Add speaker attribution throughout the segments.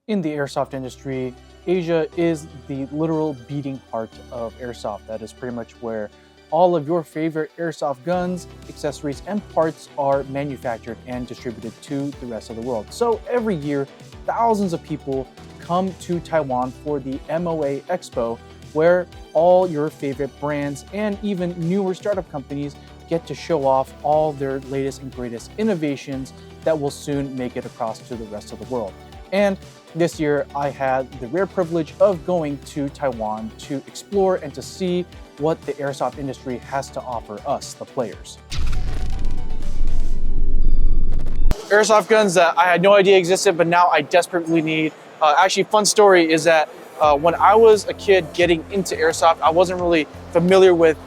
Speaker 1: In the airsoft industry, Asia is the literal beating heart of airsoft. That is pretty much where all of your favorite airsoft guns, accessories, and parts are manufactured and distributed to the rest of the world. So every year, thousands of people come to Taiwan for the MOA Expo, where all your favorite brands and even newer startup companies get to show off all their latest and greatest innovations that will soon make it across to the rest of the world. And this year, I had the rare privilege of going to Taiwan to explore and to see what the airsoft industry has to offer us, the players. Airsoft guns that I had no idea existed, but now I desperately need. Actually, fun story is that when I was a kid getting into airsoft, I wasn't really familiar with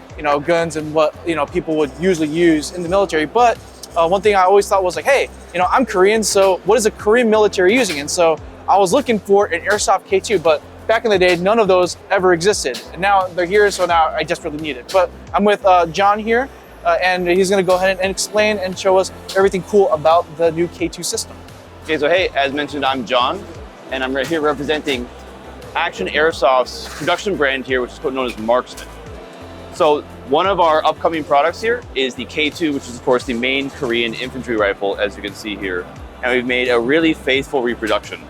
Speaker 1: guns and what people would usually use in the military. But one thing I always thought was like, hey, I'm Korean, so what is a Korean military using? And so I was looking for an Airsoft K2, but back in the day, none of those ever existed. And now they're here, so now I desperately need it. But I'm with John here, and he's gonna go ahead and explain and show us everything cool about the new K2 system.
Speaker 2: Okay, so hey, as mentioned, I'm John, and I'm right here representing Action Airsoft's production brand here, which is known as Marksman. So one of our upcoming products here is the K2, which is of course the main Korean infantry rifle, as you can see here. And we've made a really faithful reproduction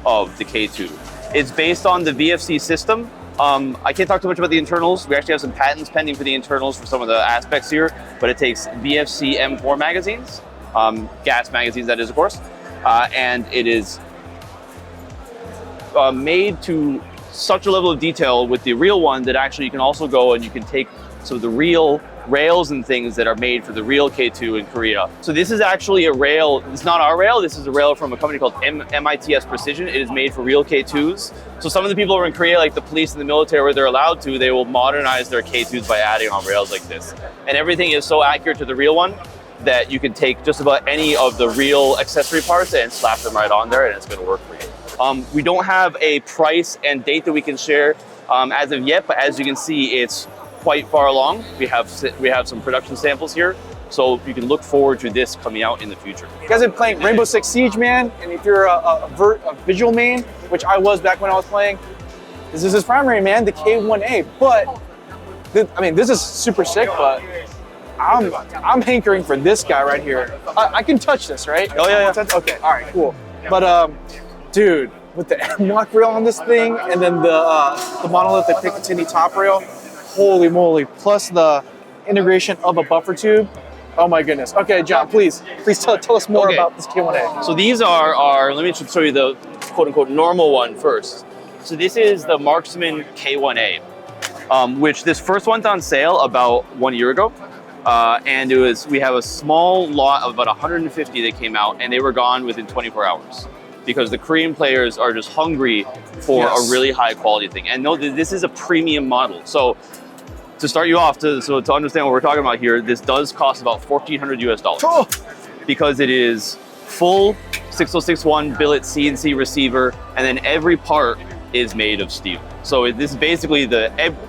Speaker 2: of the K2. It's based on the VFC system. I can't talk too much about the internals. We actually have some patents pending for the internals for some of the aspects here, but it takes VFC M4 magazines, gas magazines that is of course, and it is made to such a level of detail with the real one that actually you can also go and you can take some of the real rails and things that are made for the real K2 in Korea. So this is actually a rail, it's not our rail, this is a rail from a company called MITS Precision. It is made for real K2s. So some of the people who are in Korea, like the police and the military, where they're allowed to, they will modernize their K2s by adding on rails like this. And everything is so accurate to the real one that you can take just about any of the real accessory parts and slap them right on there and it's gonna work for you. We don't have a price and date that we can share as of yet, but as you can see, it's quite far along. We have some production samples here, so you can look forward to this coming out in the future.
Speaker 1: You guys have been playing Rainbow Six Siege, man, and if you're a visual main, which I was back when I was playing, this is his primary, man, the K1A. But this is super sick, but I'm hankering for this guy right here. I can touch this, right?
Speaker 2: Oh yeah.
Speaker 1: Okay, all right, cool. But dude, with the M-lock rail on this thing, and then the monolithic Picatinny top rail, holy moly, plus the integration of a buffer tube. Oh my goodness. Okay, John, please tell us more about this K1A.
Speaker 2: So these are let me show you the quote unquote normal one first. So this is the Marksman K1A, which this first one's on sale about 1 year ago. And we have a small lot of about 150 that came out and they were gone within 24 hours. Because the Korean players are just hungry for a really high quality thing. And no, this is a premium model. So to start you off, to understand what we're talking about here, this does cost about $1,400 US.
Speaker 1: Oh.
Speaker 2: Because it is full 6061 billet CNC receiver, and then every part is made of steel. So this is basically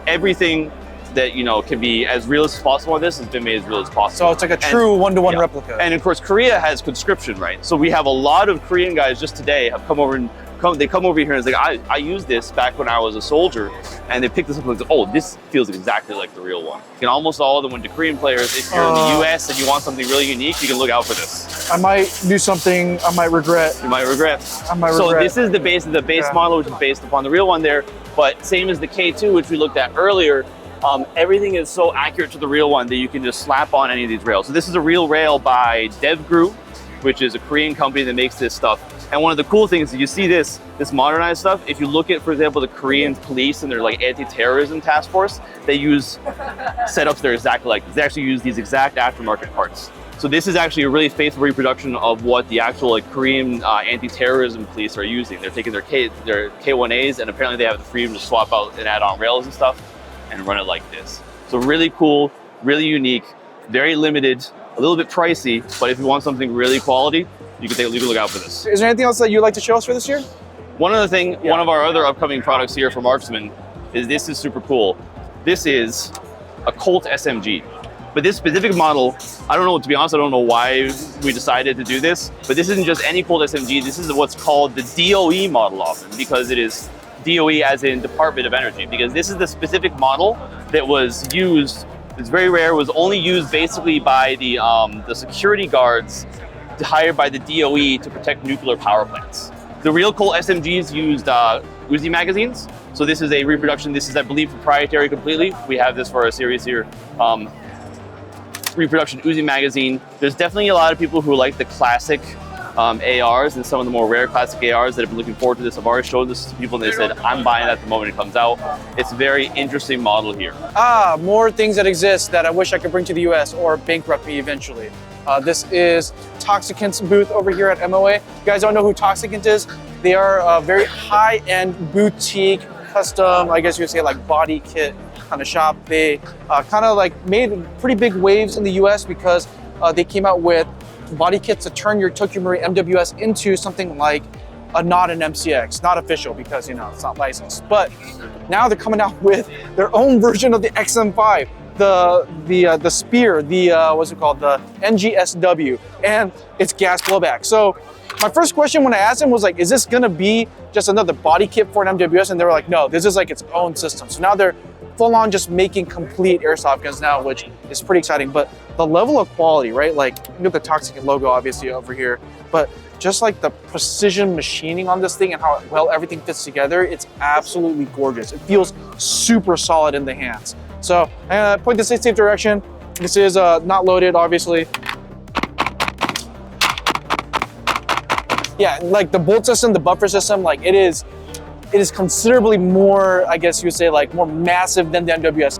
Speaker 2: everything that can be as real as possible on this has been made as real as possible.
Speaker 1: So it's like a true one-to-one replica.
Speaker 2: And of course, Korea has conscription, right? So we have a lot of Korean guys just today have come over here and it's like, I used this back when I was a soldier, and they picked this up and like, oh, this feels exactly like the real one. And almost all of them went to Korean players. If you're in the US and you want something really unique, you can look out for this.
Speaker 1: I might do something I might regret.
Speaker 2: You might regret. So this is the base model, which is based upon the real one there, but same as the K2, which we looked at earlier. Everything is so accurate to the real one that you can just slap on any of these rails. So this is a real rail by DevGru, which is a Korean company that makes this stuff. And one of the cool things is you see this modernized stuff. If you look at, for example, the Korean police and their like anti-terrorism task force, they use setups that are exactly like this. They actually use these exact aftermarket parts. So this is actually a really faithful reproduction of what the actual Korean anti-terrorism police are using. They're taking their K1As, and apparently they have the freedom to swap out and add on rails and stuff and run it like this. So really cool, really unique, very limited, a little bit pricey, but if you want something really quality, you can look out for this.
Speaker 1: Is there anything else that you'd like to show us for this year?
Speaker 2: One other thing, one of our other upcoming products here for Marksman is this is super cool. This is a Colt SMG. But this specific model, I don't know, to be honest, I don't know why we decided to do this, but this isn't just any cold SMG. This is what's called the DOE model often, because it is DOE as in Department of Energy, because this is the specific model that was used, it's very rare, was only used basically by the security guards hired by the DOE to protect nuclear power plants. The real Colt SMGs used Uzi magazines. So this is a reproduction. This is, I believe, proprietary completely. We have this for our series here. Reproduction Uzi magazine. There's definitely a lot of people who like the classic ARs and some of the more rare classic ARs that have been looking forward to this. I've already showed this to people and they said, I'm buying that the moment it comes out. It's a very interesting model here.
Speaker 1: More things that exist that I wish I could bring to the US or bankrupt me eventually. This is Toxicant's booth over here at MOA. If you guys don't know who Toxicant is, they are a very high-end boutique, custom, I guess you would say like body kit kind of shop. They kind of like made pretty big waves in the US because they came out with body kits to turn your Tokyo Marine MWS into something like not an MCX, not official because, you know, it's not licensed. But now they're coming out with their own version of the XM5. The Spear, what's it called, the NGSW, and it's gas blowback. So my first question when I asked him was like, is this gonna be just another body kit for an MWS? And they were like, no, this is like its own system. So now they're full on just making complete airsoft guns now, which is pretty exciting. But the level of quality, right? Like, you got the Toxic logo obviously over here, but just like the precision machining on this thing and how well everything fits together, it's absolutely gorgeous. It feels super solid in the hands. So I'm gonna point this in the safe direction. This is not loaded, obviously. Yeah, like the bolt system, the buffer system, like it is considerably more, I guess you would say, like more massive than the MWS.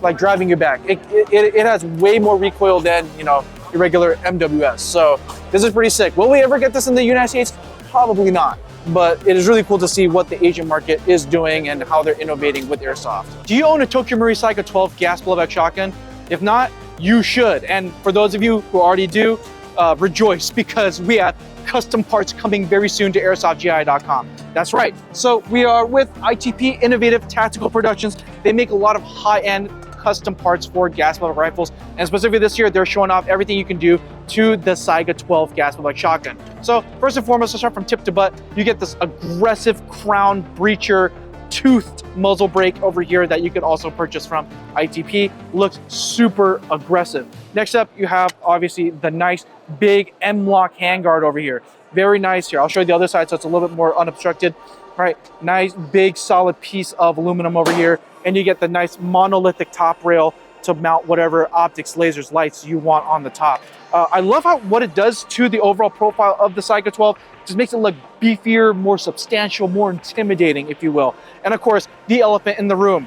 Speaker 1: Like driving you back. It has way more recoil than, you know, your regular MWS. So this is pretty sick. Will we ever get this in the United States? Probably not. But it is really cool to see what the Asian market is doing and how they're innovating with airsoft. Do you own a Tokyo Marine Saiga-12 gas blowback shotgun? If not, you should. And for those of you who already do, rejoice, because we have custom parts coming very soon to airsoftgi.com. That's right. So we are with ITP Innovative Tactical Productions. They make a lot of high-end custom parts for gas blowback rifles, and specifically this year they're showing off everything you can do to the Saiga-12 gas blowback shotgun. So first and foremost, let's start from tip to butt. You get this aggressive crown breacher toothed muzzle brake over here that you could also purchase from ITP. Looks super aggressive. Next up, you have obviously the nice big M-lock handguard over here. Very nice here. I'll show you the other side so it's a little bit more unobstructed. All right, nice big solid piece of aluminum over here. And you get the nice monolithic top rail to mount whatever optics, lasers, lights you want on the top. I love what it does to the overall profile of the Saiga-12. Just makes it look beefier, more substantial, more intimidating, if you will. And of course, the elephant in the room,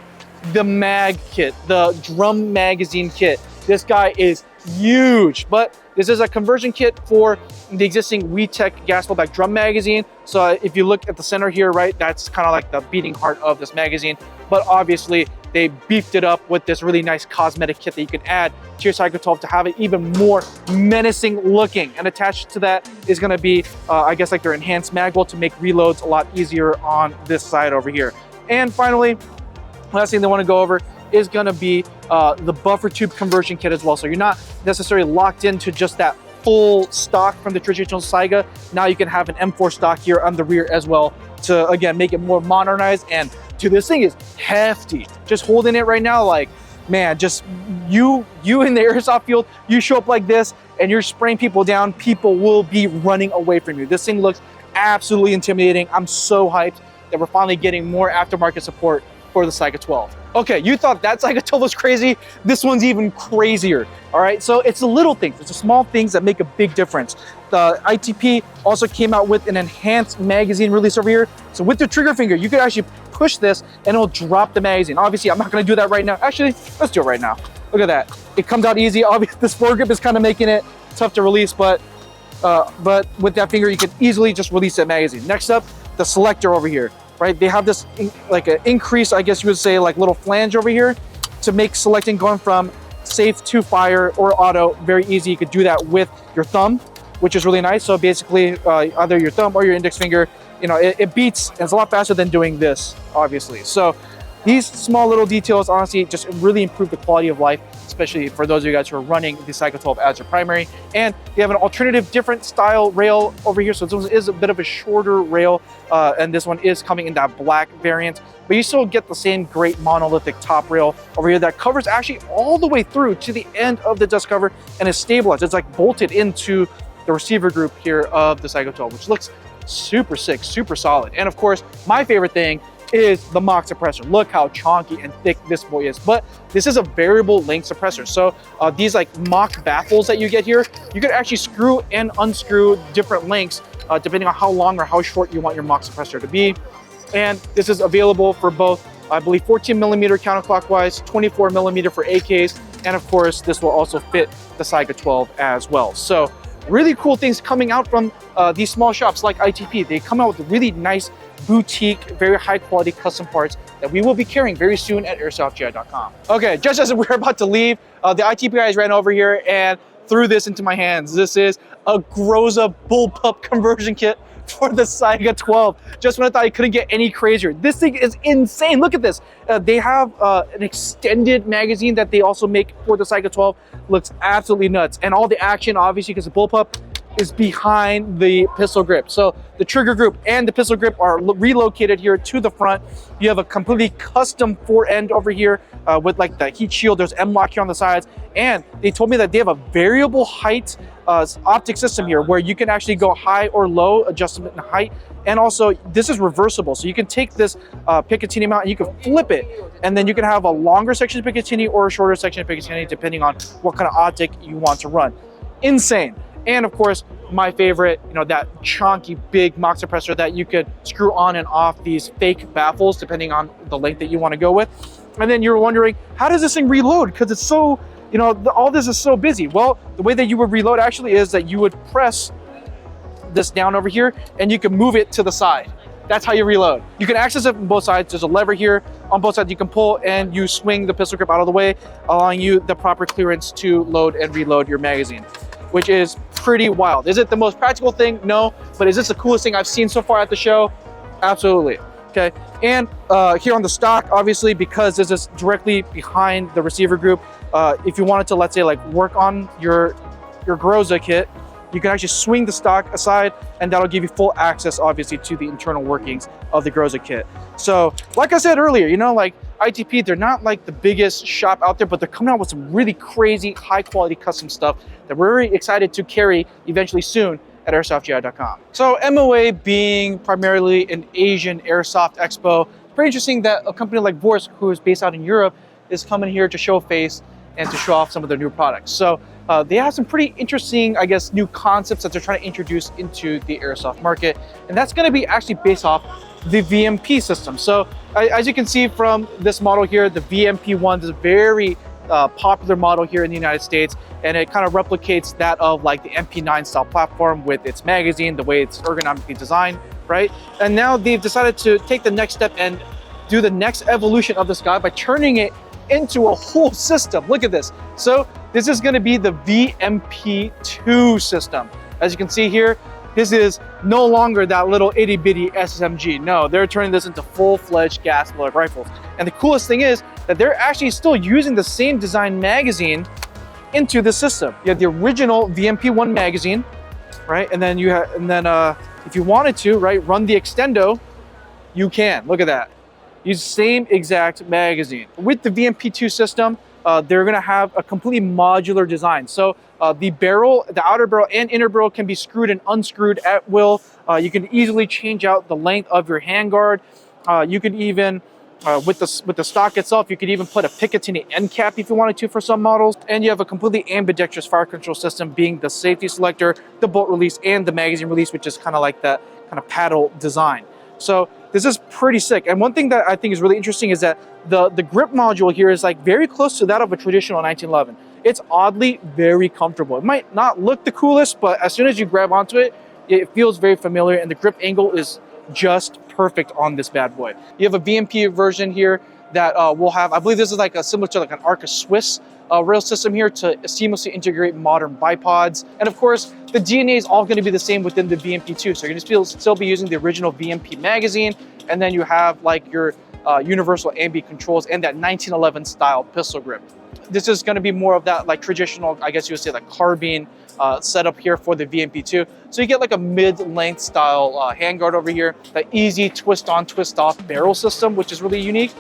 Speaker 1: the mag kit, the drum magazine kit. This guy is huge, but this is a conversion kit for the existing WeTech gas blowback drum magazine. So if you look at the center here, right, that's kind of like the beating heart of this magazine. But obviously, they beefed it up with this really nice cosmetic kit that you can add to your Saiga-12 to have it even more menacing looking. And attached to that is going to be, I guess, like their enhanced mag bolt to make reloads a lot easier on this side over here. And finally, last thing they want to go over is going to be the buffer tube conversion kit as well. So you're not necessarily locked into just that full stock from the traditional Saiga. Now you can have an M4 stock here on the rear as well to, again, make it more modernized. And dude, this thing is hefty. Just holding it right now, like, man, just you in the airsoft field, you show up like this and you're spraying people down, people will be running away from you. This thing looks absolutely intimidating. I'm so hyped that we're finally getting more aftermarket support for the Saiga-12. Okay, you thought that Saiga-12 was crazy? This one's even crazier, all right? So it's the little things, it's the small things that make a big difference. The ITP also came out with an enhanced magazine release over here. So with the trigger finger, you could actually push this and it'll drop the magazine. Obviously, I'm not gonna do that right now. Actually, let's do it right now. Look at that. It comes out easy. Obviously, this foregrip is kind of making it tough to release, but with that finger, you can easily just release that magazine. Next up, the selector over here. Right, they have this like an increase, I guess you would say, like little flange over here to make selecting going from safe to fire or auto very easy. You could do that with your thumb, which is really nice. So basically, either your thumb or your index finger, you know, it beats, and it's a lot faster than doing this, obviously. So These small little details honestly just really improve the quality of life, especially for those of you guys who are running the Saiga-12 as your primary. And they have an alternative different style rail over here. So this one is a bit of a shorter rail, and this one is coming in that black variant, but you still get the same great monolithic top rail over here that covers actually all the way through to the end of the dust cover and is stabilized. It's like bolted into the receiver group here of the Saiga-12, which looks super sick, super solid. And of course, my favorite thing is the mock suppressor. Look how chunky and thick this boy is. But this is a variable length suppressor. So these like mock baffles that you get here, you can actually screw and unscrew different lengths depending on how long or how short you want your mock suppressor to be. And this is available for both, I believe, 14mm counterclockwise, 24mm for AKs, and of course, this will also fit the Saiga-12 as well. So really cool things coming out from these small shops like ITP. They come out with really nice boutique, very high quality custom parts that we will be carrying very soon at airsoftgi.com. Okay, just as we're about to leave, the ITP guys ran over here and threw this into my hands. This is a Groza bullpup conversion kit for the Saiga-12. Just when I thought I couldn't get any crazier. This thing is insane. Look at this. They have an extended magazine that they also make for the Saiga-12. Looks absolutely nuts. And all the action, obviously, because the bullpup is behind the pistol grip. So the trigger group and the pistol grip are relocated here to the front. You have a completely custom fore end over here with like the heat shield. There's M-LOK here on the sides. And they told me that they have a variable height optic system here where you can actually go high or low adjustment in height. And also this is reversible. So you can take this Picatinny mount and you can flip it. And then you can have a longer section of Picatinny or a shorter section of Picatinny depending on what kind of optic you want to run. Insane. And of course, my favorite, you know, that chunky big mock suppressor that you could screw on and off these fake baffles depending on the length that you want to go with. And then you're wondering, how does this thing reload? Because it's so, you know, all this is so busy. Well, the way that you would reload actually is that you would press this down over here and you can move it to the side. That's how you reload. You can access it from both sides. There's a lever here on both sides you can pull and you swing the pistol grip out of the way, allowing you the proper clearance to load and reload your magazine, which is pretty wild. Is it the most practical thing? No. But is this the coolest thing I've seen so far at the show? Absolutely. Okay. And here on the stock, obviously, because this is directly behind the receiver group, if you wanted to, let's say, like work on your Groza kit, you can actually swing the stock aside and that'll give you full access, obviously, to the internal workings of the Groza kit. So like I said earlier, you know, like ITP, they're not like the biggest shop out there, but they're coming out with some really crazy high quality custom stuff that we're very excited to carry eventually soon at airsoftgi.com. So MOA being primarily an Asian airsoft expo, it's pretty interesting that a company like Vorsk, who is based out in Europe, is coming here to show face and to show off some of their new products. So they have some pretty interesting, I guess, new concepts that they're trying to introduce into the airsoft market. And that's gonna be actually based off the VMP system. So as you can see from this model here, the VMP1 is a very popular model here in the United States, and it kind of replicates that of like the MP9 style platform with its magazine, the way it's ergonomically designed, right? And now they've decided to take the next step and do the next evolution of this guy by turning it into a whole system. Look at this. So this is going to be the VMP2 system. As you can see here, this is no longer that little itty bitty SMG. No, they're turning this into full-fledged gas-powered rifles. And the coolest thing is that they're actually still using the same design magazine into the system. You have the original VMP1 magazine, right? And then if you wanted to, right, run the extendo, you can. Look at that. Use the same exact magazine. With the VMP2 system, they're gonna have a completely modular design. So the barrel, the outer barrel and inner barrel can be screwed and unscrewed at will. You can easily change out the length of your handguard. You can even, with the stock itself, you could even put a Picatinny end cap if you wanted to for some models. And you have a completely ambidextrous fire control system, being the safety selector, the bolt release, and the magazine release, which is kind of like that kind of paddle design. So this is pretty sick. And one thing that I think is really interesting is that the grip module here is like very close to that of a traditional 1911. It's oddly very comfortable. It might not look the coolest, but as soon as you grab onto it, it feels very familiar, and the grip angle is just perfect on this bad boy. You have a VMP version here that will have, I believe this is like a similar to like an Arca Swiss rail system here to seamlessly integrate modern bipods. And of course, the DNA is all going to be the same within the VMP2. So you're going to still be using the original VMP magazine. And then you have like your universal ambient controls and that 1911 style pistol grip. This is going to be more of that like traditional, I guess you would say, like carbine setup here for the VMP2. So you get like a mid-length style handguard over here, that easy twist on, twist off barrel system, which is really unique.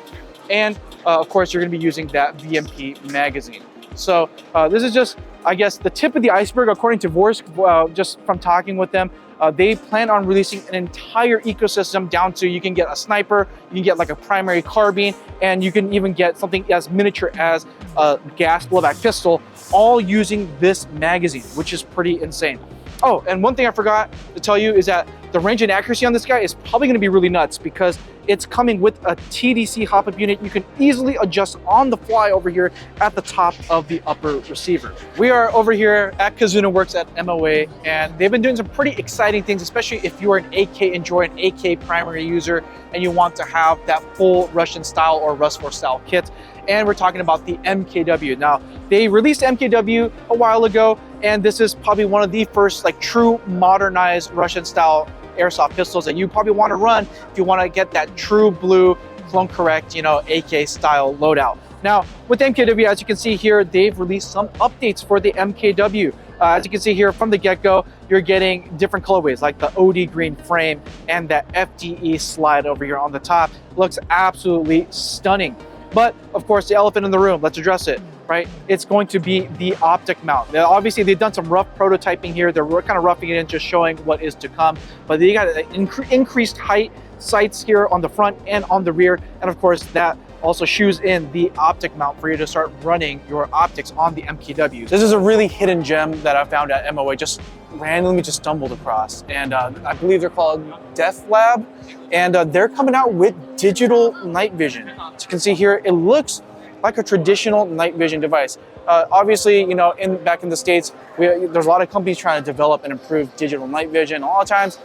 Speaker 1: And of course, you're going to be using that VMP magazine. So this is just, I guess, the tip of the iceberg, according to Vorsk, just from talking with them. They plan on releasing an entire ecosystem down to you can get a sniper, you can get like a primary carbine, and you can even get something as miniature as a gas blowback pistol, all using this magazine, which is pretty insane. Oh, and one thing I forgot to tell you is that the range and accuracy on this guy is probably going to be really nuts because it's coming with a TDC hop-up unit. You can easily adjust on the fly over here at the top of the upper receiver. We are over here at Kizuna Works at MOA, and they've been doing some pretty exciting things, especially if you are an AK enjoyer, an AK primary user, and you want to have that full Russian style or Rust 4 style kit. And we're talking about the MKW. Now, they released MKW a while ago, and this is probably one of the first like true modernized Russian style airsoft pistols that you probably want to run if you want to get that true blue clone correct, you know, AK style loadout. Now with the MKW, as you can see here, they've released some updates for the MKW. As you can see here from the get-go, you're getting different colorways like the OD green frame and that FDE slide over here on the top. Looks absolutely stunning. But of course, the elephant in the room, let's address it, right? It's going to be the optic mount. Now, obviously, they've done some rough prototyping here. They're kind of roughing it in, just showing what is to come. But they got increased height sights here on the front and on the rear. And of course, that also shoes in the optic mount for you to start running your optics on the MKW. This is a really hidden gem that I found at MOA, just randomly just stumbled across. And I believe they're called Def Lab. And they're coming out with digital night vision. As you can see here, it looks like a traditional night vision device. Obviously, you know, back in the States, there's a lot of companies trying to develop and improve digital night vision. A lot of times,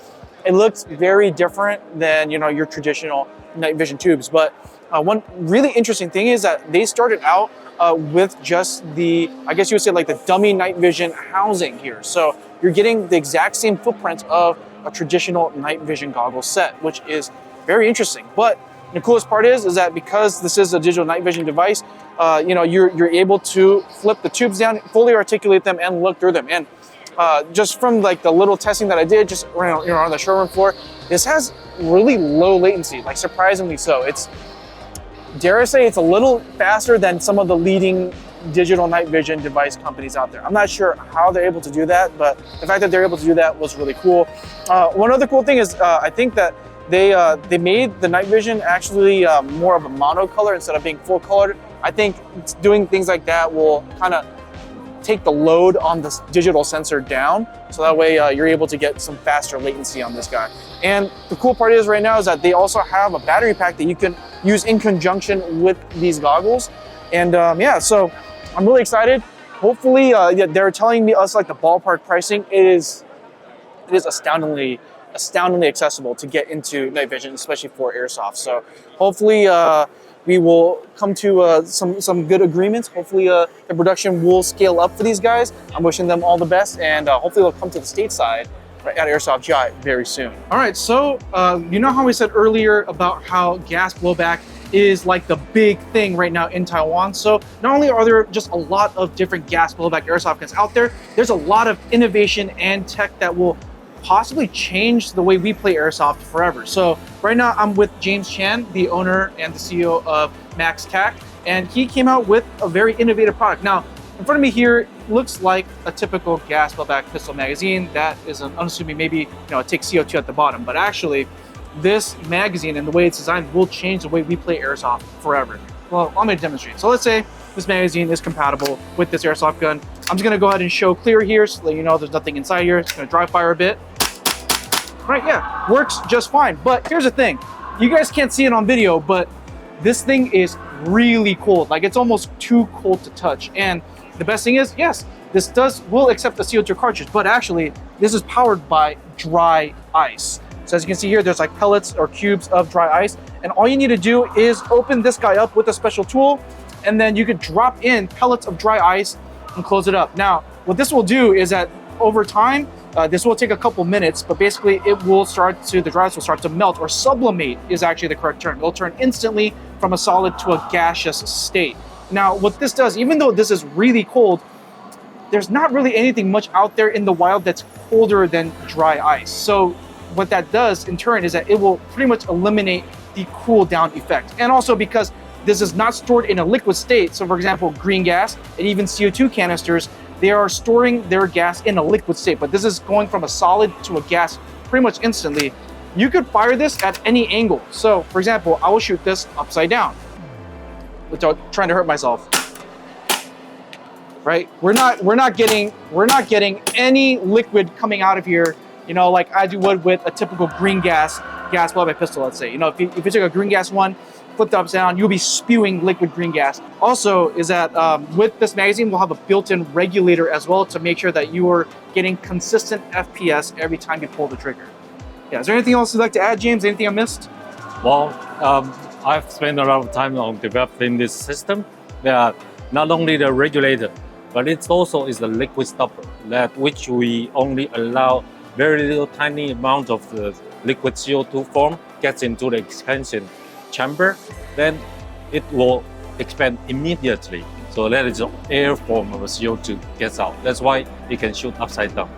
Speaker 1: it looks very different than, you know, your traditional night vision tubes. But one really interesting thing is that they started out with just the, I guess you would say, like the dummy night vision housing here. So you're getting the exact same footprint of a traditional night vision goggle set, which is very interesting. But the coolest part is that because this is a digital night vision device, you know, you're able to flip the tubes down, fully articulate them, and look through them. And just from like the little testing that I did, just you know, on the showroom floor, this has really low latency, like surprisingly so. It's, dare I say, it's a little faster than some of the leading digital night vision device companies out there. I'm not sure how they're able to do that, but the fact that they're able to do that was really cool. One other cool thing is I think that they made the night vision actually more of a monocolor instead of being full colored. I think doing things like that will kind of take the load on this digital sensor down, so that way you're able to get some faster latency on this guy. And the cool part is right now is that they also have a battery pack that you can use in conjunction with these goggles. And yeah, so I'm really excited. Hopefully, they're telling us like the ballpark pricing. It is astoundingly accessible to get into night vision, especially for airsoft. So hopefully we will come to some good agreements. Hopefully the production will scale up for these guys. I'm wishing them all the best, and hopefully they'll come to the stateside right at Airsoft GI very soon. All right, so you know how we said earlier about how gas blowback is like the big thing right now in Taiwan. So not only are there just a lot of different gas blowback airsoft guns out there, there's a lot of innovation and tech that will possibly change the way we play airsoft forever. So right now I'm with James Chan, the owner and the CEO of Max Tac, and he came out with a very innovative product. Now, in front of me here looks like a typical gas blowback pistol magazine. That is an unassuming, maybe, you know, it takes CO2 at the bottom, but actually this magazine and the way it's designed will change the way we play airsoft forever. Well, I'm gonna demonstrate. So let's say this magazine is compatible with this airsoft gun. I'm just gonna go ahead and show clear here so that you know there's nothing inside here. It's gonna dry fire a bit. Right, yeah, works just fine. But here's the thing, you guys can't see it on video, but this thing is really cold. Like, it's almost too cold to touch. And the best thing is, yes, this will accept the CO2 cartridge, but actually this is powered by dry ice. So as you can see here, there's like pellets or cubes of dry ice, and all you need to do is open this guy up with a special tool, and then you could drop in pellets of dry ice and close it up. Now, what this will do is that over time, This will take a couple minutes, but basically the dry ice will start to melt, or sublimate is actually the correct term. It'll turn instantly from a solid to a gaseous state. Now, what this does, even though this is really cold, there's not really anything much out there in the wild that's colder than dry ice. So what that does in turn is that it will pretty much eliminate the cool down effect. And also because this is not stored in a liquid state, so for example, green gas and even CO2 canisters, they are storing their gas in a liquid state, but this is going from a solid to a gas pretty much instantly. You could fire this at any angle. So for example, I will shoot this upside down without trying to hurt myself. Right? We're not getting any liquid coming out of here, you know, like I would with a typical green gas blowback pistol, let's say. You know, if you took a green gas one, flipped it upside down, you'll be spewing liquid green gas. Also is that with this magazine, we'll have a built-in regulator as well to make sure that you are getting consistent FPS every time you pull the trigger. Yeah, is there anything else you'd like to add, James? Anything I missed?
Speaker 3: Well, I've spent a lot of time on developing this system. There are not only the regulator, but it also is the liquid stopper, that which we only allow very little tiny amount of the liquid CO2 form gets into the expansion chamber, then it will expand immediately. So that is the air form of the CO2 gets out. That's why it can shoot upside down.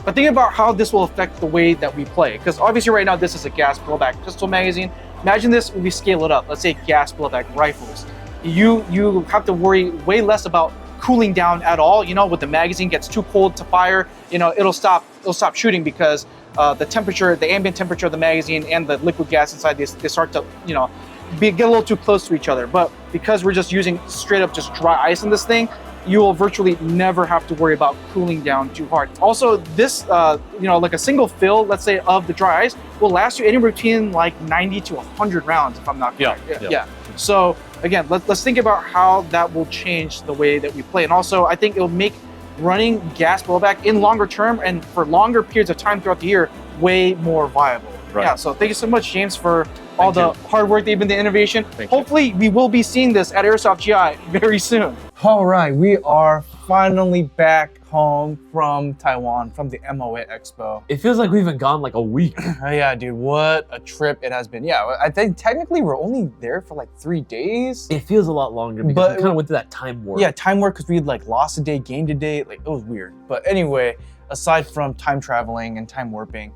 Speaker 1: But think about how this will affect the way that we play. Because obviously right now this is a gas blowback pistol magazine. Imagine this when we scale it up. Let's say gas blowback rifles. You have to worry way less about cooling down at all. You know, when the magazine gets too cold to fire, you know, it'll stop shooting because the temperature, the ambient temperature of the magazine and the liquid gas inside they start to, you know, get a little too close to each other. But because we're just using straight up just dry ice in this thing, you will virtually never have to worry about cooling down too hard. Also, this, you know, like a single fill, let's say, of the dry ice will last you anywhere between like 90 to 100 rounds, if I'm not correct. Yeah. So again, let's think about how that will change the way that we play. And also, I think it'll make running gas blowback in longer term and for longer periods of time throughout the year way more viable. Right. Yeah, so thank you so much, James, for all the hard work, even the innovation. Hopefully, we will be seeing this at Airsoft GI very soon. All right, we are finally back home from Taiwan, from the MOA Expo.
Speaker 4: It feels like we've been gone like a week.
Speaker 1: Yeah, dude, what a trip it has been. Yeah, I think technically we're only there for like 3 days.
Speaker 4: It feels a lot longer because we kind of went through that time warp.
Speaker 1: Yeah, time warp because we had like lost a day, gained a day. Like, it was weird. But anyway, aside from time traveling and time warping,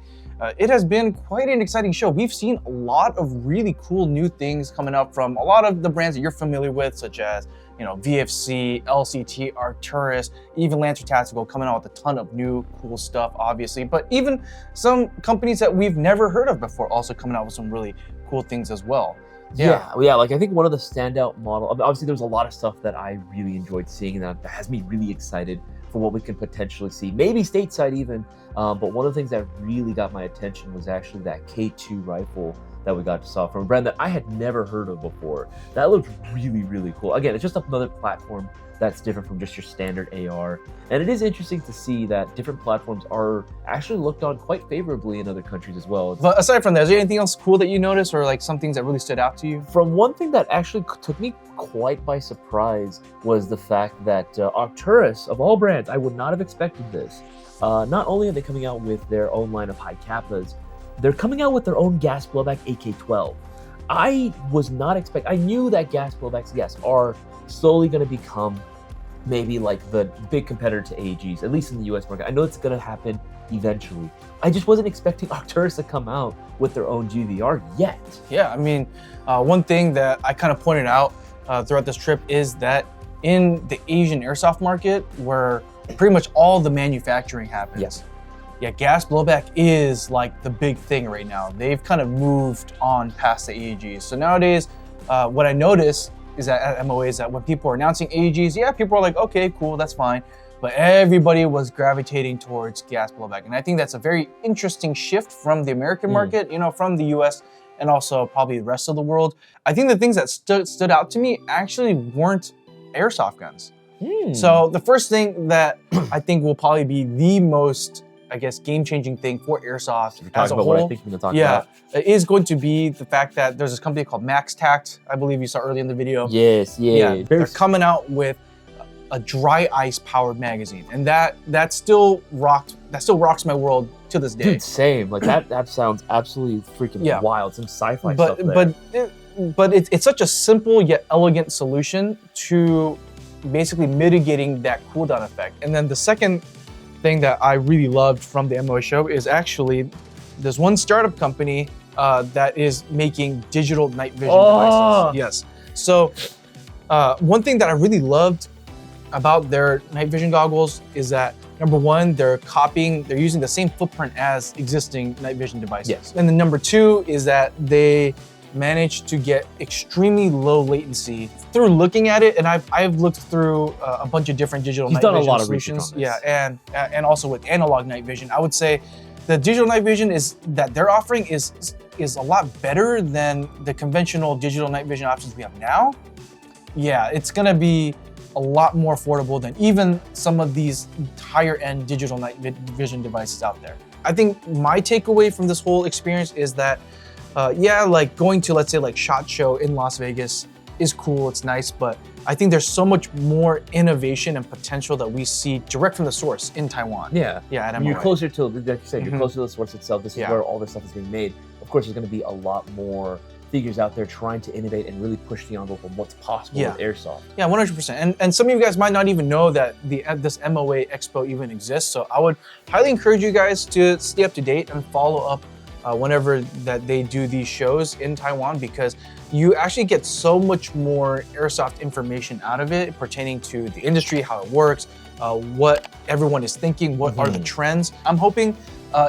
Speaker 1: it has been quite an exciting show. We've seen a lot of really cool new things coming up from a lot of the brands that you're familiar with, such as, you know, VFC, LCT, Arcturus, even Lancer Tactical coming out with a ton of new cool stuff, obviously. But even some companies that we've never heard of before also coming out with some really cool things as well.
Speaker 4: Yeah, like I think one of the standout model, obviously there's a lot of stuff that I really enjoyed seeing and that has me really excited for what we can potentially see, maybe stateside even. But one of the things that really got my attention was actually that K2 rifle that we got to saw from a brand that I had never heard of before. That looked really, really cool. Again, it's just another platform that's different from just your standard AR. And it is interesting to see that different platforms are actually looked on quite favorably in other countries as well.
Speaker 1: But aside from that, is there anything else cool that you noticed or like some things that really stood out to you?
Speaker 4: From one thing that actually took me quite by surprise was the fact that Arcturus, of all brands, I would not have expected this. Not only are they coming out with their own line of high kappas, they're coming out with their own gas blowback AK-12. I was not expecting, I knew that gas blowbacks, yes, are slowly going to become maybe like the big competitor to AGs, at least in the US market. I know it's going to happen eventually. I just wasn't expecting Arcturus to come out with their own GVR yet.
Speaker 1: Yeah, I mean, one thing that I kind of pointed out throughout this trip is that in the Asian airsoft market, where pretty much all the manufacturing happens,
Speaker 4: yes.
Speaker 1: Yeah, gas blowback is like the big thing right now. They've kind of moved on past the AEGs. So nowadays, what I notice is that at MOA is that when people are announcing AEGs, yeah, people are like, okay, cool, that's fine. But everybody was gravitating towards gas blowback. And I think that's a very interesting shift from the American market, you know, from the US and also probably the rest of the world. I think the things that stood out to me actually weren't airsoft guns. So the first thing that I think will probably be the most, I guess, game-changing thing for airsoft as a whole,
Speaker 4: what I think we're gonna talk about.
Speaker 1: Is going to be the fact that there's this company called MaxTact, I believe you saw earlier in the video.
Speaker 4: Yes, yeah.
Speaker 1: They're coming out with a dry ice powered magazine, and that still rocks my world to this day.
Speaker 4: Dude, same. Like that sounds absolutely freaking wild. Some sci-fi stuff there.
Speaker 1: But it's such a simple yet elegant solution to basically mitigating that cooldown effect. And then the second thing that I really loved from the MOA show is actually there's one startup company that is making digital night vision devices. Yes. So one thing that I really loved about their night vision goggles is that number one, they're using the same footprint as existing night vision devices.
Speaker 4: Yes.
Speaker 1: And then number two is that they managed to get extremely low latency through looking at it. And I've looked through a bunch of different digital night vision solutions. Yeah, and also with analog night vision. I would say the digital night vision that they're offering is a lot better than the conventional digital night vision options we have now. Yeah, it's gonna be a lot more affordable than even some of these higher end digital night vision devices out there. I think my takeaway from this whole experience is that like going to, let's say, like SHOT Show in Las Vegas is cool, it's nice, but I think there's so much more innovation and potential that we see direct from the source in Taiwan.
Speaker 4: Yeah.
Speaker 1: Yeah, at MOA.
Speaker 4: You're closer to, like you said, you're closer to the source itself. This is where all this stuff is being made. Of course, there's going to be a lot more figures out there trying to innovate and really push the envelope on what's possible with Airsoft. Yeah,
Speaker 1: 100%. And some of you guys might not even know that this MOA Expo even exists. So I would highly encourage you guys to stay up to date and follow up whenever that they do these shows in Taiwan, because you actually get so much more Airsoft information out of it pertaining to the industry, how it works, what everyone is thinking, what are the trends. I'm hoping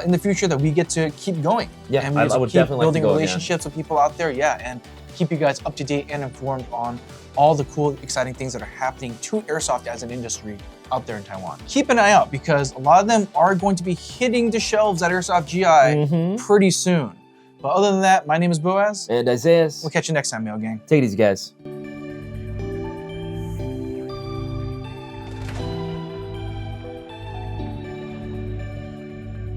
Speaker 1: in the future that we get to keep going.
Speaker 4: Yeah,
Speaker 1: and we
Speaker 4: I would
Speaker 1: keep
Speaker 4: definitely
Speaker 1: building
Speaker 4: like to go
Speaker 1: relationships with people out there. Yeah, and keep you guys up to date and informed on all the cool, exciting things that are happening to Airsoft as an industry out there in Taiwan. Keep an eye out because a lot of them are going to be hitting the shelves at Airsoft GI pretty soon. But other than that, my name is Boaz.
Speaker 4: And Isaias.
Speaker 1: We'll catch you next time, Mail Gang.
Speaker 4: Take it easy, guys.